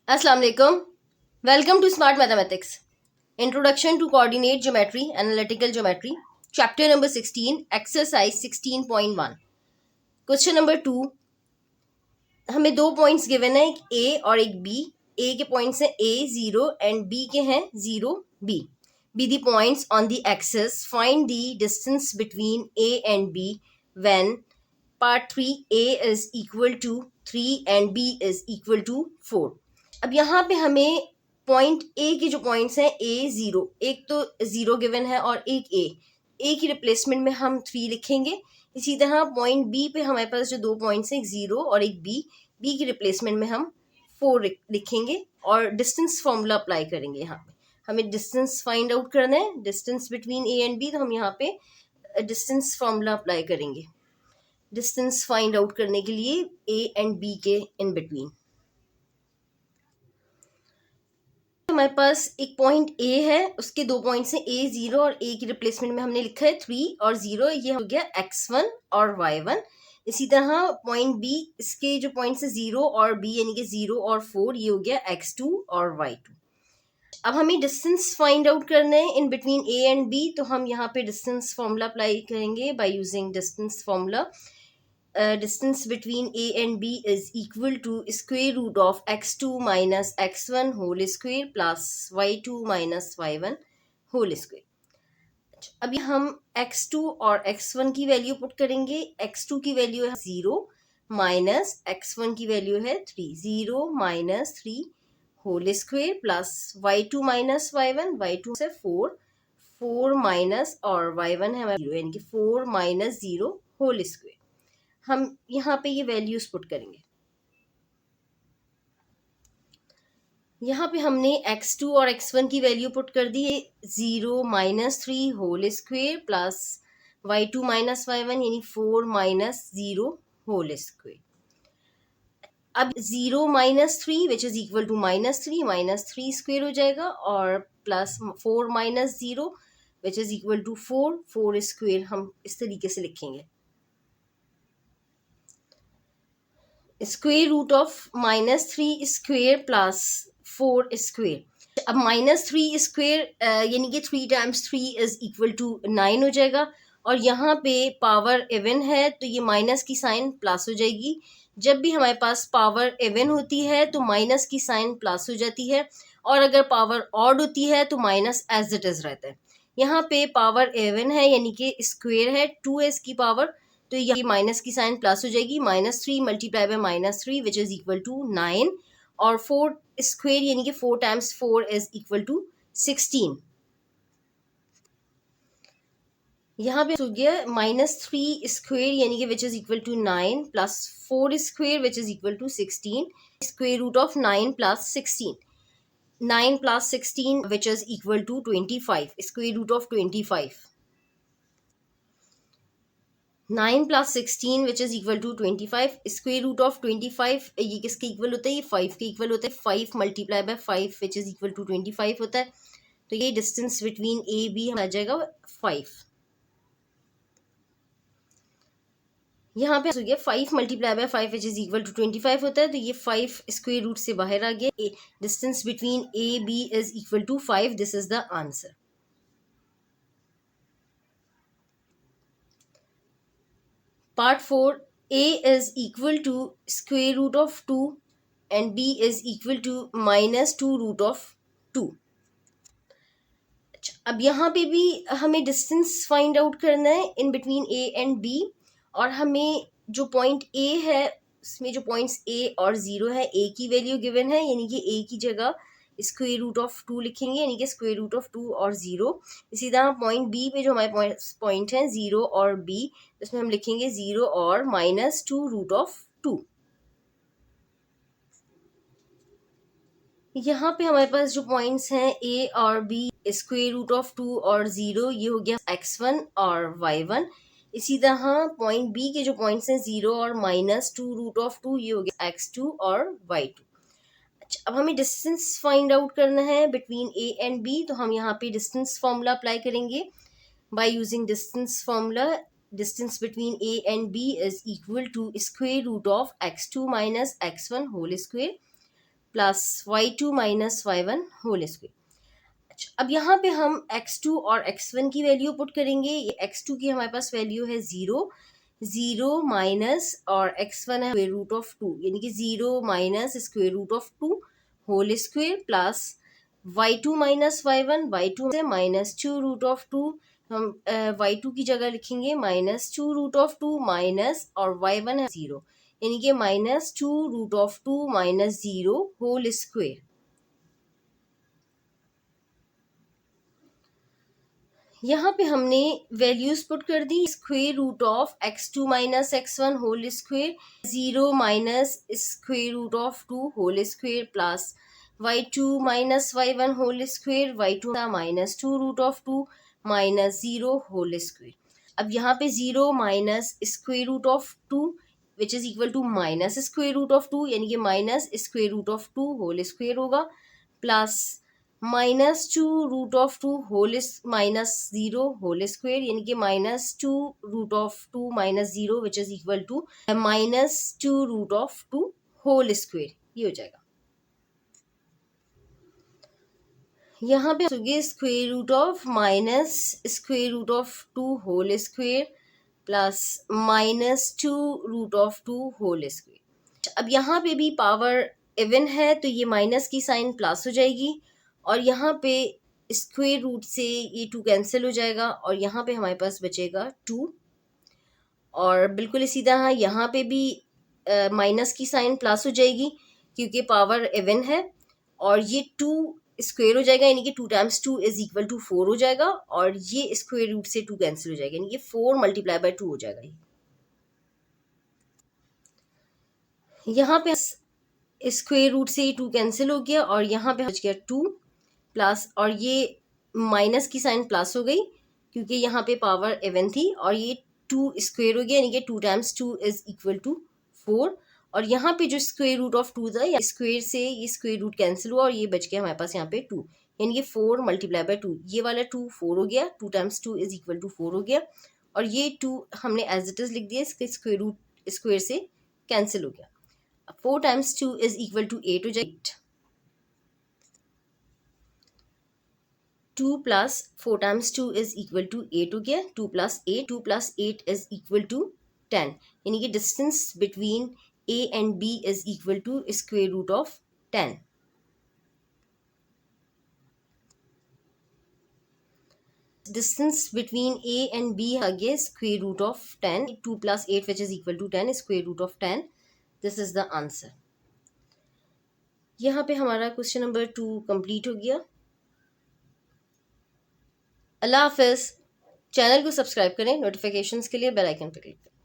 Assalamu alaikum. Welcome to Smart Mathematics. Introduction to Coordinate Geometry, Analytical Geometry. Chapter number 16, Exercise 16.1. Question number 2. हमें दो points given है, एक ए और एक B. ए के पॉइंट्स हैं ए 0 एंड बी के हैं 0 B. Be the points on the axis. Find the distance between A and B when part 3 A is equal to 3 and B is equal to 4. अब यहाँ पे हमें पॉइंट ए के जो पॉइंट्स हैं ए 0, एक तो 0 गिवन है और एक ए की रिप्लेसमेंट में हम 3 लिखेंगे. इसी तरह पॉइंट बी पे हमारे पास जो दो पॉइंट्स हैं, एक 0 और एक बी की रिप्लेसमेंट में हम 4 लिखेंगे और डिस्टेंस फॉर्मूला अप्लाई करेंगे. यहाँ पे हमें डिस्टेंस फाइंड आउट करना है, distance between A and B. तो हम यहाँ पे डिस्टेंस फॉर्मूला अप्लाई करेंगे डिस्टेंस फाइंड आउट करने के लिए ए एंड बी के इन बिटवीन. हमारे पास एक पॉइंट ए है, उसके दो पॉइंट्स हैं ए 0 और ए की रिप्लेसमेंट में हमने लिखा है 3 और 0. ये हो गया x1 और y1. इसी तरह पॉइंट बी, इसके जो पॉइंट्स हैं 0 और बी यानी कि 0 और 4, ये हो गया x2 और y2. अब हमें डिस्टेंस फाइंड आउट करना है in between A and B. तो हम यहाँ पे डिस्टेंस फॉर्मूला अप्लाई करेंगे by using distance formula. Distance between A and B is equal to square root of x2 minus x1 whole square plus y2 minus y1 whole square. अभी हम x2 और x1 की value put करेंगे. x2 की value है 0 minus x1 की value है 3. 0 minus 3 whole square plus y2 minus y1. y2 से 4 माइनस और y1 है 0 यानी कि 4 माइनस 0 होल स्क्वेयर. हम यहाँ पे ये वैल्यूज पुट करेंगे. यहाँ पे हमने x2 और x1 की वैल्यू पुट कर दी है. 0 minus 3 whole square plus y2 minus y1 यानी 4 माइनस 0 होल स्क्वेयर. अब 0 minus 3 which is equal to minus 3 square हो जाएगा और plus 4 minus 0 which is equal to 4 square. हम इस तरीके से लिखेंगे. Square root of minus 3 square plus 4 square. अब माइनस 3 स्क्वेयर यानी कि 3 टाइम्स 3 इज इक्वल टू 9 हो जाएगा. और यहाँ पे पावर इवन है तो ये माइनस की साइन प्लस हो जाएगी. जब भी हमारे पास पावर इवन होती है तो माइनस की साइन प्लस हो जाती है और अगर पावर ऑड होती है तो माइनस एज इट इज रहता है. यहाँ पे पावर इवन है यानी कि स्क्वेयर है 2s की पावर, तो ये माइनस की साइन प्लस हो जाएगी. Minus 3 multiply by minus 3 which is equal to 9 और 4 स्क्वेयर यानी कि 4 टाइम्स 4 इज इक्वल टू 16. यहाँ पे हो गया माइनस 3 स्क्वेयर यानी कि which is equal to 9 plus 4 square which is equal to 16. Square root of 9 plus 16. 9 plus 16 which is equal to 25. Square root of 25. 9 plus 16 which is equal to 25. Square root of 25 ये किसके equal होता है? ये 5 के equal होता है. 5 multiply by 5 which is equal to 25 होता है. तो ये डिस्टेंस बिटवीन ए बी आ जाएगा 5. यहाँ पे हो गया 5 multiply by 5 which is equal to 25 होता है. तो ये 5 स्क्वेयर रूट से बाहर आ गया. Distance between A B is equal to 5. This is the answer. Part 4, A is equal to square root of 2 and B is equal to minus 2 root of 2. अब यहाँ पे भी हमें डिस्टेंस फाइंड आउट करना है in between A and B. और हमें जो पॉइंट A है उसमें जो पॉइंट्स A और 0 है, A की वैल्यू गिवन है यानी कि A की जगह स्क्वेयर रूट ऑफ 2 लिखेंगे यानी कि स्क्वेयर रूट ऑफ 2 और 0. इसी तरह पॉइंट बी पे जो हमारे पॉइंट हैं 0 और b, इसमें हम लिखेंगे 0 और माइनस 2 रूट ऑफ 2. यहाँ पे हमारे पास जो पॉइंट्स हैं a और b, स्क्वेयर रूट ऑफ 2 और 0, ये हो गया x1 और y1. इसी तरह पॉइंट b के जो पॉइंट्स हैं 0 और माइनस 2 रूट ऑफ 2, ये हो गया x2 और y2. अब हमें डिस्टेंस फाइंड आउट करना है बिटवीन ए एंड बी. तो हम यहाँ पे डिस्टेंस फॉर्मूला अप्लाई करेंगे by using distance formula. Distance between A and B is equal to square root of x2 minus x1 whole square plus y2 minus y1 whole square. अब यहाँ पे हम x2 और x1 की value put करेंगे। ये x2 की हमारे पास वैल्यू है 0 माइनस और x1 है स्क्वायर रूट ऑफ 2, यानी कि 0 minus square root of 2 whole square plus y2 minus y1 से माइनस 2 रूट ऑफ 2, हम y2 की जगह लिखेंगे माइनस 2 रूट ऑफ 2 माइनस और y1 है 0, यानी कि minus 2 root of 2 minus 0 whole square. यहाँ पे हमने वैल्यूज पुट कर दी। Square root of x2 minus x1 whole square, 0 minus square root of 2 whole square plus y2 minus y1 whole square, y2 minus 2 root of 2 minus 0 whole square. अब यहाँ पे 0 minus square root of 2 which is equal to minus square root of 2, यानी कि minus square root of 2 whole square होगा plus minus 2 root of 2 whole minus 0 whole square, यानी कि minus 2 root of 2 minus 0 which is equal to minus 2 root of 2 whole square, ये हो जाएगा। यहाँ पे होगी square root of minus square root of 2 whole square plus minus 2 root of 2 whole square. अब यहाँ पे भी पावर इवन है तो ये माइनस की साइन प्लस हो जाएगी और यहाँ पे स्क्वायर रूट से ये 2 कैंसिल हो जाएगा और यहाँ पे हमारे पास बचेगा 2, और बिल्कुल इसी तरह यहाँ पे भी माइनस की साइन प्लस हो जाएगी क्योंकि पावर इवन है, और ये 2 स्क्वायर हो जाएगा, यानी कि 2 टाइम्स 2 इज इक्वल टू 4 हो जाएगा, और ये स्क्वायर रूट से 2 कैंसिल हो जाएगा, यानी कि 4 मल्टीप्लाई बाय 2 हो जाएगा। यहाँ पे स्क्वायर रूट से 2 कैंसिल हो गया और यहाँ पे बच गया 2 प्लस, और ये माइनस की साइन प्लस हो गई क्योंकि यहाँ पे पावर इवन थी, और ये 2 स्क्वायर हो गया, यानी कि 2 टाइम्स 2 इज इक्वल टू 4, और यहाँ पे जो स्क्वायर रूट ऑफ 2 था या स्क्वायर से ये स्क्वायर रूट कैंसिल हुआ और ये बच गया हमारे पास यहाँ पे 2, यानी कि 4 मल्टीप्लाई बाय 2, ये वाला 2 4 हो गया, 2 टाइम्स 2 इज इक्वल टू 4 हो गया, और ये 2 हमने एज इट इज लिख दिया, इसके स्क्वायर रूट स्क्वायर से कैंसिल हो गया। 4 टाइम्स 2 इज इक्वल टू 8 हो जाएगा। 2 plus 4 times 2 is equal to 8 हो गया, 2 प्लस 8 इज इक्वल टू 10, यानी कि distance between A and B is equal to square root of 10। Distance between A and B आ गया square root of 10, 2 plus 8 which is equal to 10, square root of 10, this is the answer. यहाँ पे हमारा question number 2 complete हो गया। अल्लाह हाफिज़। Channel को subscribe करें, नोटिफिकेशंस के लिए बेल आइकन पर क्लिक करें।